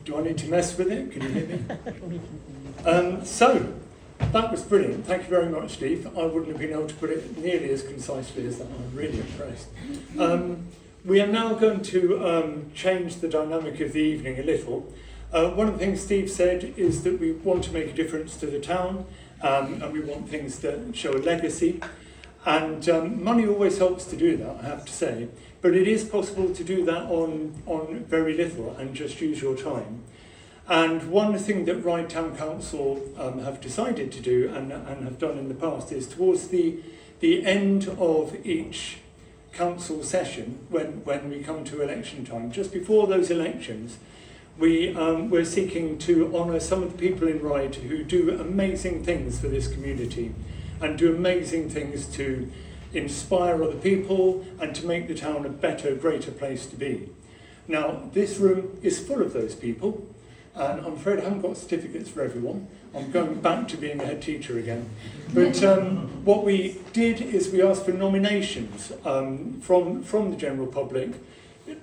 Do I need to mess with it? Can you hear me? So, that was brilliant. Thank you very much, Steve. I wouldn't have been able to put it nearly as concisely as that. I'm really impressed. We are now going to change the dynamic of the evening a little. One of the things Steve said is that we want to make a difference to the town, and we want things that show a legacy. And money always helps to do that, I have to say. But it is possible to do that on very little and just use your time. And one thing that Ryde Town Council have decided to do and have done in the past is towards the end of each council session, when we come to election time, just before those elections, we're seeking to honour some of the people in Ryde who do amazing things for this community and do amazing things to inspire other people and to make the town a better, greater place to be. Now, this room is full of those people, and I'm afraid I haven't got certificates for everyone. I'm going back to being a head teacher again. But what we did is we asked for nominations from the general public.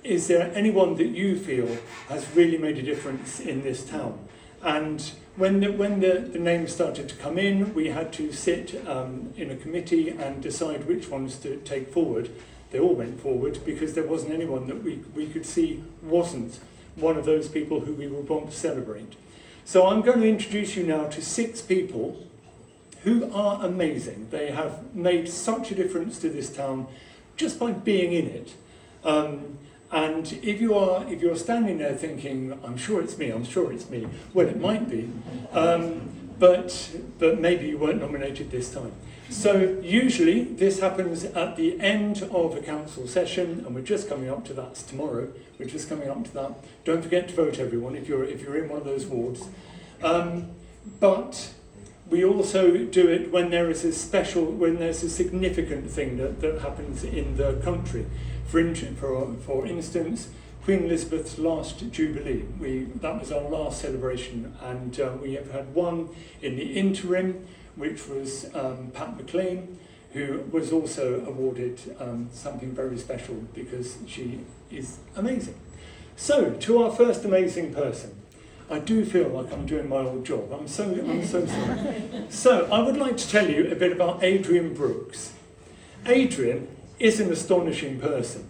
Is there anyone that you feel has really made a difference in this town? And when the names started to come in, we had to sit in a committee and decide which ones to take forward. They all went forward because there wasn't anyone that we could see wasn't one of those people who we would want to celebrate. So I'm going to introduce you now to 6 people who are amazing. They have made such a difference to this town just by being in it. And if you're standing there thinking, I'm sure it's me, well, it might be, but maybe you weren't nominated this time. So usually this happens at the end of a council session, and we're just coming up to that. It's tomorrow. We're just coming up to that. Don't forget to vote, everyone, if you're in one of those wards. But we also do it when there's a significant thing that happens in the country. For instance, Queen Elizabeth's last Jubilee. That was our last celebration, and we have had one in the interim, which was Pat McLean, who was also awarded something very special because she is amazing. So, to our first amazing person. I do feel like I'm doing my old job. I'm so sorry. So, I would like to tell you a bit about Adrian Brooks. Adrian is an astonishing person,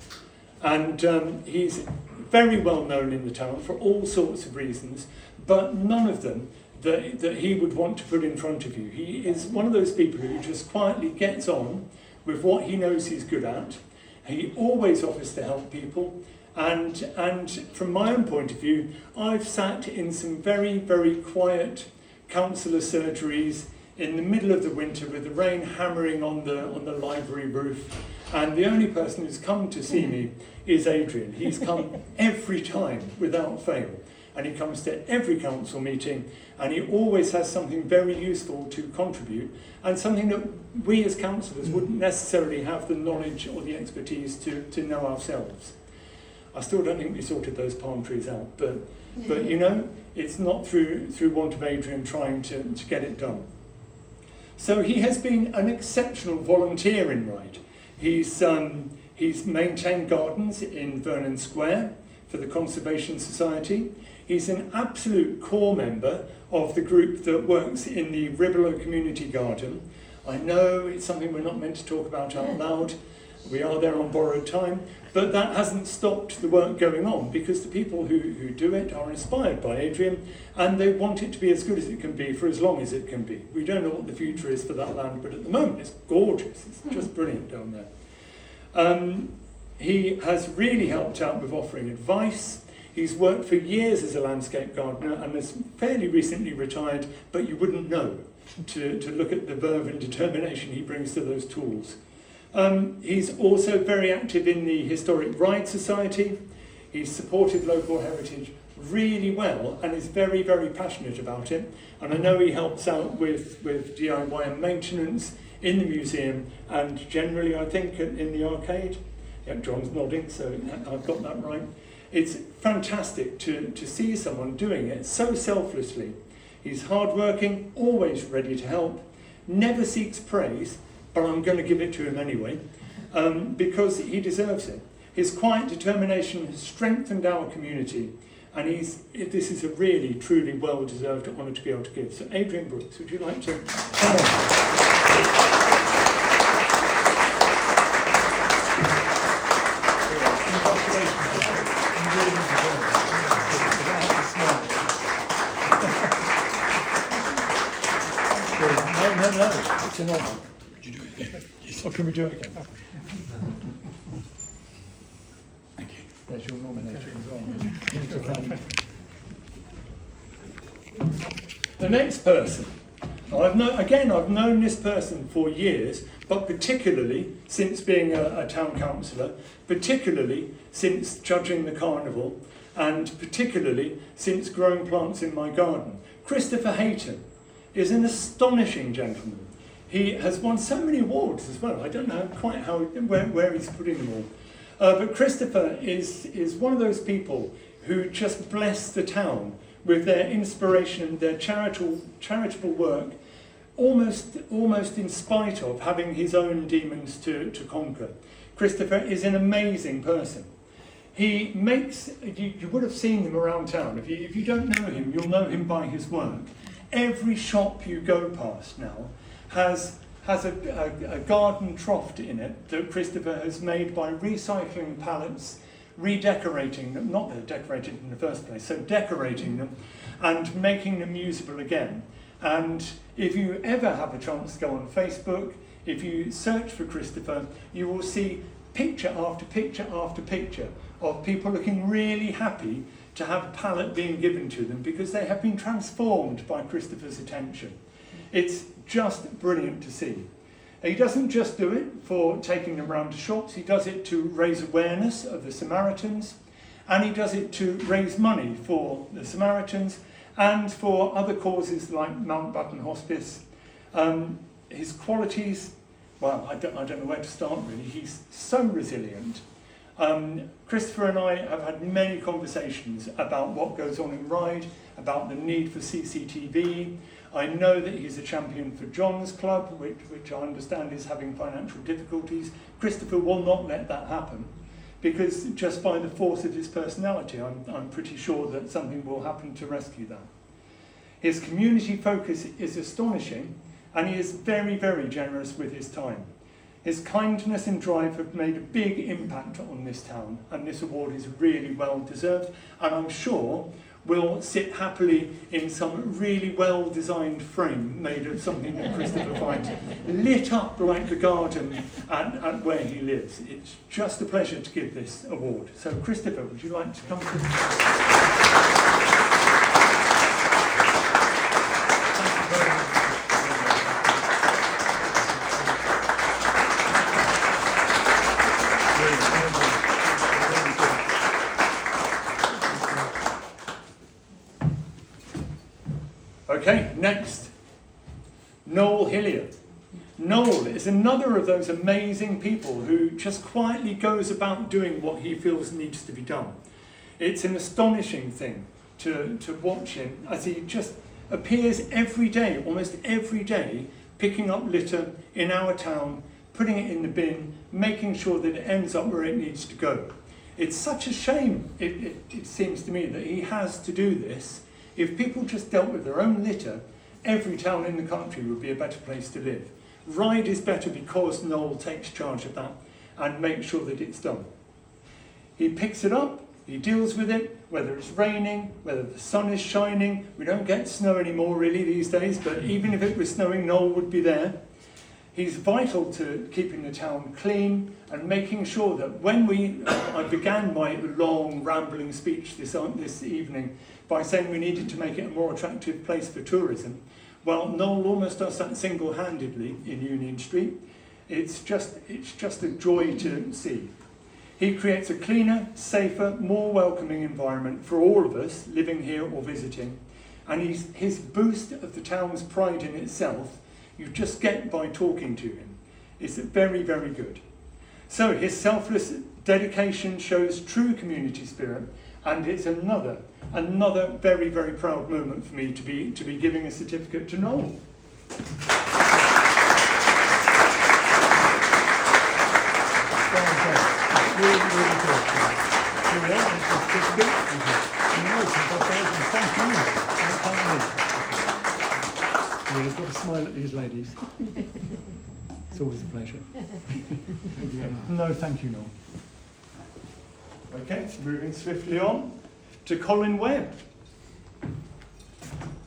and he's very well known in the town for all sorts of reasons, but none of them that he would want to put in front of you. He is one of those people who just quietly gets on with what he knows he's good at. He always offers to help people, and from my own point of view, I've sat in some very, very quiet councillor surgeries in the middle of the winter with the rain hammering on the library roof, and the only person who's come to see me is Adrian. He's come every time without fail, and he comes to every council meeting, and he always has something very useful to contribute, and something that we as councillors wouldn't necessarily have the knowledge or the expertise to know ourselves. I still don't think we sorted those palm trees out, but you know, it's not through want of Adrian trying to get it done. So he has been an exceptional volunteer in Ryde. He's maintained gardens in Vernon Square for the Conservation Society. He's an absolute core member of the group that works in the Ribolo Community Garden. I know it's something we're not meant to talk about out loud. We are there on borrowed time, but that hasn't stopped the work going on because the people who do it are inspired by Adrian, and they want it to be as good as it can be for as long as it can be. We don't know what the future is for that land, but at the moment it's gorgeous. It's just brilliant down there. He has really helped out with offering advice. He's worked for years as a landscape gardener and has fairly recently retired, but you wouldn't know to look at the verve and determination he brings to those tools. He's also very active in the Historic Ryde Society. He's supported local heritage really well and is very, very passionate about it. And I know he helps out with DIY and maintenance in the museum and generally, I think, in the arcade. Yeah, John's nodding, so I've got that right. It's fantastic to see someone doing it so selflessly. He's hardworking, always ready to help, never seeks praise, but I'm going to give it to him anyway, because he deserves it. His quiet determination has strengthened our community, And this is a really, truly well-deserved honour to be able to give. So Adrian Brooks, would you like to come on? No, it's an honour. Would you do it again? Or can we do it again? Thank you. There's your nomination as well. The next person. I've known this person for years, but particularly since being a town councillor, particularly since judging the carnival, and particularly since growing plants in my garden. Christopher Hayton is an astonishing gentleman. He has won so many awards as well. I don't know quite where he's putting them all. But Christopher is one of those people who just bless the town with their inspiration, their charitable work, almost in spite of having his own demons to conquer. Christopher is an amazing person. He makes, you would have seen him around town. If you don't know him, you'll know him by his work. Every shop you go past now has a garden trough in it that Christopher has made by recycling pallets, redecorating them, not that they're decorated in the first place, so decorating them and making them usable again. And if you ever have a chance to go on Facebook, if you search for Christopher, you will see picture after picture after picture of people looking really happy to have a pallet being given to them because they have been transformed by Christopher's attention. It's just brilliant to see. He doesn't just do it for taking them around to shops, he does it to raise awareness of the Samaritans, and he does it to raise money for the Samaritans and for other causes like Mountbatten Hospice. His qualities, well, I don't know where to start really. He's so resilient. Christopher and I have had many conversations about what goes on in Ryde, about the need for CCTV. I know that he's a champion for John's Club, which I understand is having financial difficulties. Christopher will not let that happen, because just by the force of his personality, I'm pretty sure that something will happen to rescue that. His community focus is astonishing, and he is very, very generous with his time. His kindness and drive have made a big impact on this town, and this award is really well deserved, and I'm sure will sit happily in some really well designed frame made of something that Christopher finds, lit up like the garden at where he lives. It's just a pleasure to give this award. So Christopher, would you like to come to Okay, next, Noel Hillier. Noel is another of those amazing people who just quietly goes about doing what he feels needs to be done. It's an astonishing thing to watch him as he just appears every day, almost every day, picking up litter in our town, putting it in the bin, making sure that it ends up where it needs to go. It's such a shame, it seems to me, that he has to do this. If people just dealt with their own litter, every town in the country would be a better place to live. Ryde is better because Noel takes charge of that and makes sure that it's done. He picks it up, he deals with it, whether it's raining, whether the sun is shining. We don't get snow anymore really these days, but even if it was snowing, Noel would be there. He's vital to keeping the town clean and making sure that when I began my long rambling speech this evening by saying we needed to make it a more attractive place for tourism. Well, Noel almost does that single-handedly in Union Street. It's just a joy to see. He creates a cleaner, safer, more welcoming environment for all of us living here or visiting. And his boost of the town's pride in itself, you just get by talking to him. It's very, very good. So his selfless dedication shows true community spirit, and it's another very, very proud moment for me to be giving a certificate to Noel. Really, really good. You've got to smile at these ladies. It's always a pleasure. No, thank you, Noel. Okay, so moving swiftly on to Colin Webb.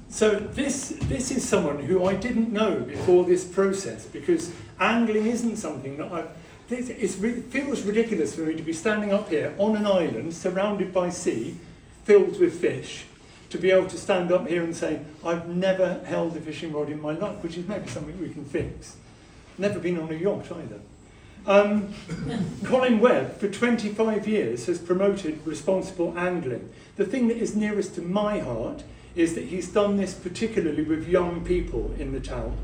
So this is someone who I didn't know before this process, because angling isn't something that it feels ridiculous for me to be standing up here on an island surrounded by sea, filled with fish, to be able to stand up here and say, I've never held a fishing rod in my life, which is maybe something we can fix. Never been on a yacht either. Colin Webb, for 25 years, has promoted responsible angling. The thing that is nearest to my heart is that he's done this particularly with young people in the town.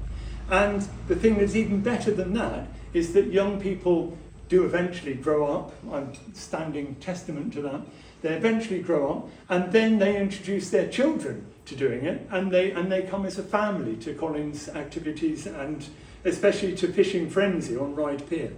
And the thing that's even better than that is that young people do eventually grow up. I'm standing testament to that. They eventually grow up, and then they introduce their children to doing it, and they come as a family to Colin's activities, and especially to Fishing Frenzy on Ryde Pier.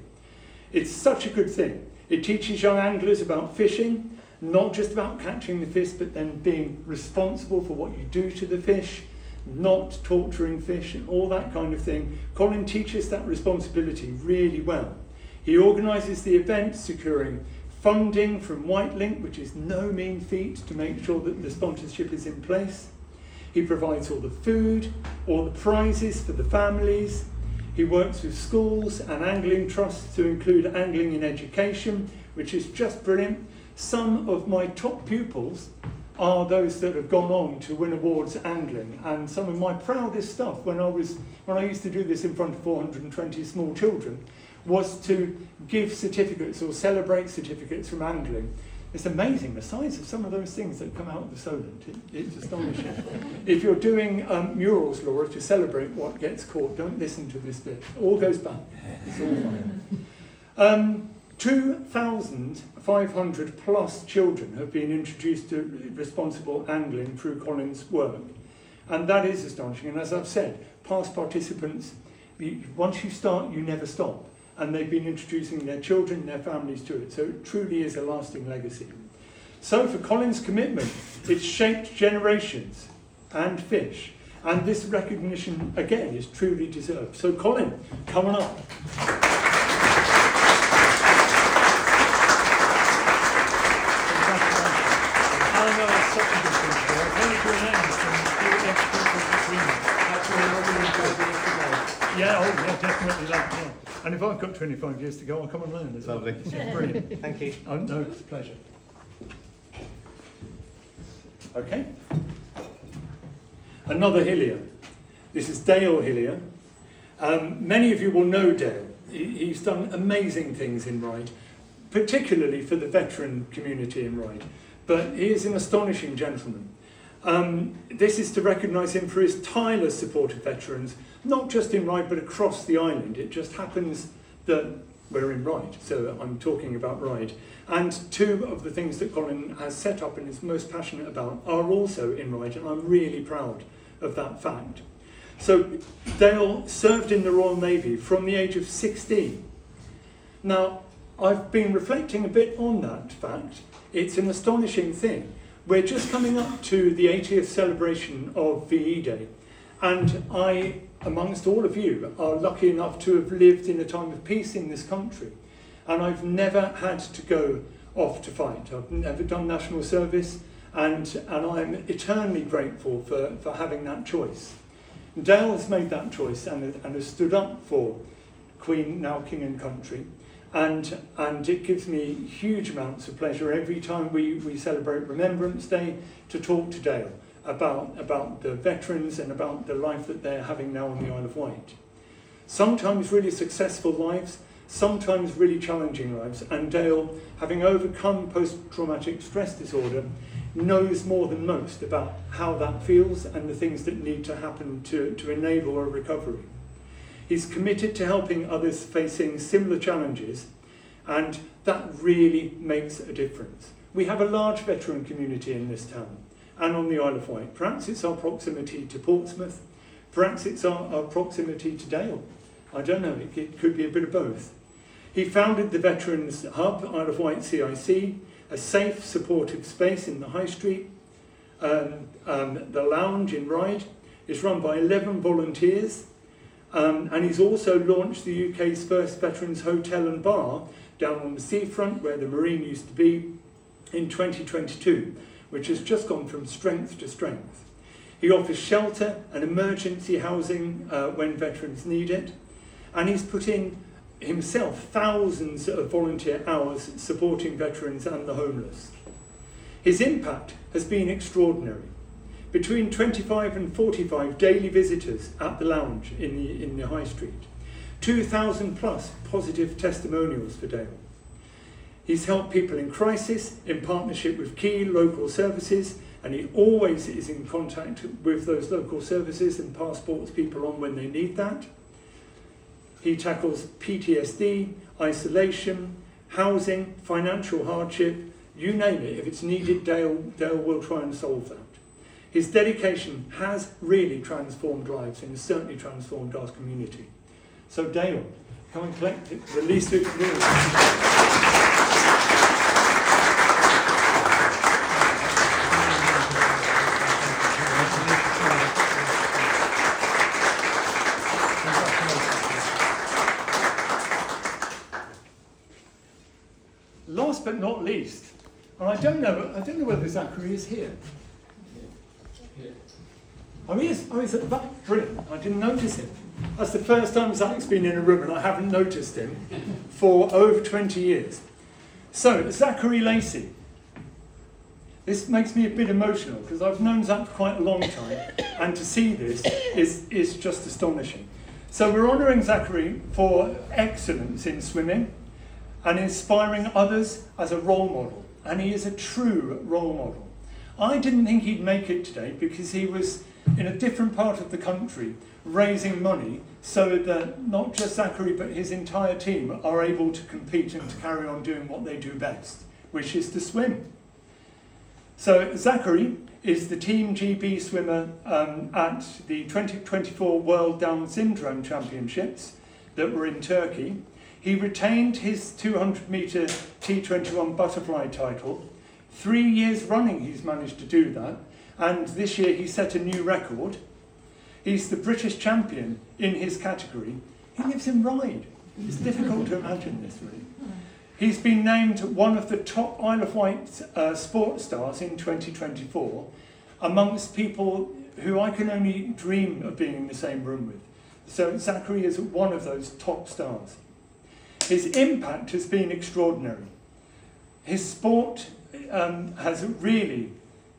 It's such a good thing. It teaches young anglers about fishing, not just about catching the fish, but then being responsible for what you do to the fish, not torturing fish and all that kind of thing. Colin teaches that responsibility really well. He organises the event, securing funding from Whitelink, which is no mean feat, to make sure that the sponsorship is in place. He provides all the food, all the prizes for the families. He works with schools and angling trusts to include angling in education, which is just brilliant. Some of my top pupils are those that have gone on to win awards angling, and some of my proudest stuff when I used to do this in front of 420 small children was to give certificates or celebrate certificates from angling. It's amazing the size of some of those things that come out of the Solent. It's astonishing. If you're doing murals, Laura, to celebrate what gets caught, don't listen to this bit. It all goes back. It's all fine. 2,500 plus children have been introduced to responsible angling through Colin's work. And that is astonishing. And as I've said, past participants, once you start, you never stop. And they've been introducing their children, their families to it. So it truly is a lasting legacy. So for Colin's commitment, it's shaped generations and fish. And this recognition, again, is truly deserved. So Colin, come on up. Yeah, oh yeah, definitely that. Yeah. And if I've got 25 years to go, I'll come and learn as well. Lovely. Yeah, brilliant. Thank you. Oh, no, it's a pleasure. Okay. Another Hillier. This is Dale Hillier. Many of you will know Dale. He's done amazing things in Ryde, particularly for the veteran community in Ryde. But he is an astonishing gentleman. This is to recognise him for his tireless support of veterans, not just in Ryde but across the island. It just happens that we're in Ryde, so I'm talking about Ryde. And two of the things that Colin has set up and is most passionate about are also in Ryde, and I'm really proud of that fact. So Dale served in the Royal Navy from the age of 16. Now, I've been reflecting a bit on that fact. It's an astonishing thing. We're just coming up to the 80th celebration of VE Day, and I, amongst all of you, are lucky enough to have lived in a time of peace in this country, and I've never had to go off to fight. I've never done national service, and I'm eternally grateful for having that choice. Dale has made that choice and has stood up for Queen, now King and Country. And it gives me huge amounts of pleasure every time we celebrate Remembrance Day to talk to Dale about the veterans and about the life that they're having now on the Isle of Wight. Sometimes really successful lives, sometimes really challenging lives, and Dale, having overcome post-traumatic stress disorder, knows more than most about how that feels and the things that need to happen to enable a recovery. He's committed to helping others facing similar challenges, and that really makes a difference. We have a large veteran community in this town and on the Isle of Wight. Perhaps it's our proximity to Portsmouth, perhaps it's our proximity to Dale. I don't know, it could be a bit of both. He founded the Veterans Hub, Isle of Wight CIC, a safe, supportive space in the High Street. The lounge in Ryde is run by 11 volunteers, and he's also launched the UK's first veterans hotel and bar down on the seafront where the Marine used to be in 2022, which has just gone from strength to strength. He offers shelter and emergency housing when veterans need it, and he's put in himself thousands of volunteer hours supporting veterans and the homeless. His impact has been extraordinary. Between 25 and 45 daily visitors at the lounge in the High Street, 2,000 plus positive testimonials for Dale. He's helped people in crisis in partnership with key local services, and he always is in contact with those local services and passports people on when they need that. He tackles PTSD, isolation, housing, financial hardship, you name it. If it's needed, Dale will try and solve that. His dedication has really transformed lives and has certainly transformed our community. So Dale, come and collect it, release it. Last but not least, and I don't know whether Zachary is here. Oh, he is. Oh, he's at the back. Brilliant. I didn't notice him. That's the first time Zach's been in a room and I haven't noticed him for over 20 years. So, Zachary Lacey. This makes me a bit emotional because I've known Zach for quite a long time, and to see this is just astonishing. So we're honouring Zachary for excellence in swimming and inspiring others as a role model. And he is a true role model. I didn't think he'd make it today because he was in a different part of the country raising money so that not just Zachary but his entire team are able to compete and to carry on doing what they do best, which is to swim. So Zachary is the Team GB swimmer at the 2024 World Down Syndrome Championships that were in Turkey. He retained his 200 metre T21 butterfly title. 3 years running he's managed to do that, and this year he set a new record. He's the British champion in his category. He lives in Ryde. It's difficult to imagine this, really. He's been named one of the top Isle of Wight sports stars in 2024, amongst people who I can only dream of being in the same room with. So Zachary is one of those top stars. His impact has been extraordinary. His sport has really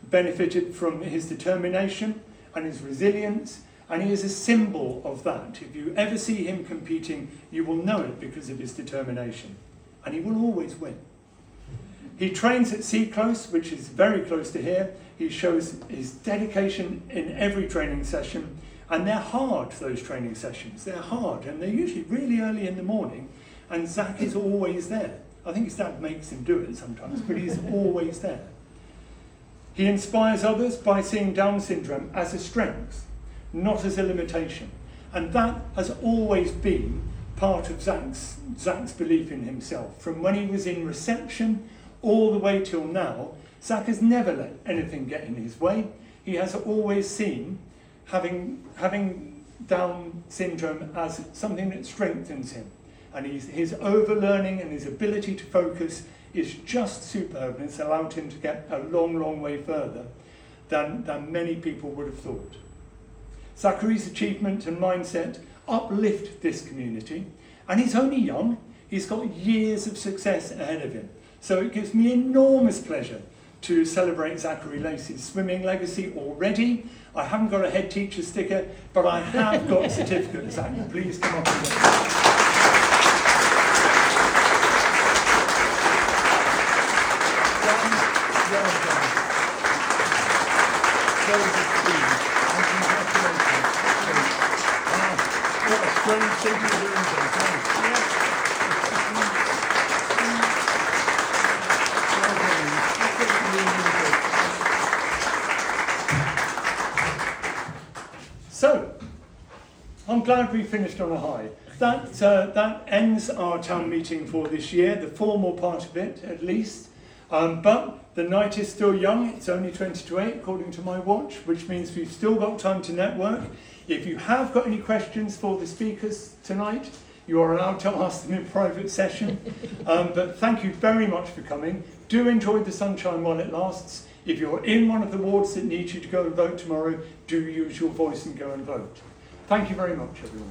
benefited from his determination and his resilience, and he is a symbol of that. If you ever see him competing, you will know it because of his determination, and he will always win. He trains at Sea Close, which is very close to here. He shows his dedication in every training session, and they're hard, those training sessions. They're hard, and they're usually really early in the morning, and Zach is always there. I think his dad makes him do it sometimes, but he's always there. He inspires others by seeing Down syndrome as a strength, not as a limitation. And that has always been part of Zach's belief in himself. From when he was in reception all the way till now, Zach has never let anything get in his way. He has always seen having Down syndrome as something that strengthens him. And his overlearning and his ability to focus is just superb, and it's allowed him to get a long, long way further than many people would have thought. Zachary's achievement and mindset uplift this community, and he's only young. He's got years of success ahead of him. So it gives me enormous pleasure to celebrate Zachary Lacey's swimming legacy already. I haven't got a head teacher sticker, but I have got a certificate. Zach, please come up and get it. So, I'm glad we finished on a high. That ends our town meeting for this year, the formal part of it at least. But the night is still young. It's only 20 to 8 according to my watch, which means we've still got time to network. If you have got any questions for the speakers tonight, you are allowed to ask them in private session. But thank you very much for coming. Do enjoy the sunshine while it lasts. If you're in one of the wards that need you to go and vote tomorrow, do use your voice and go and vote. Thank you very much, everyone.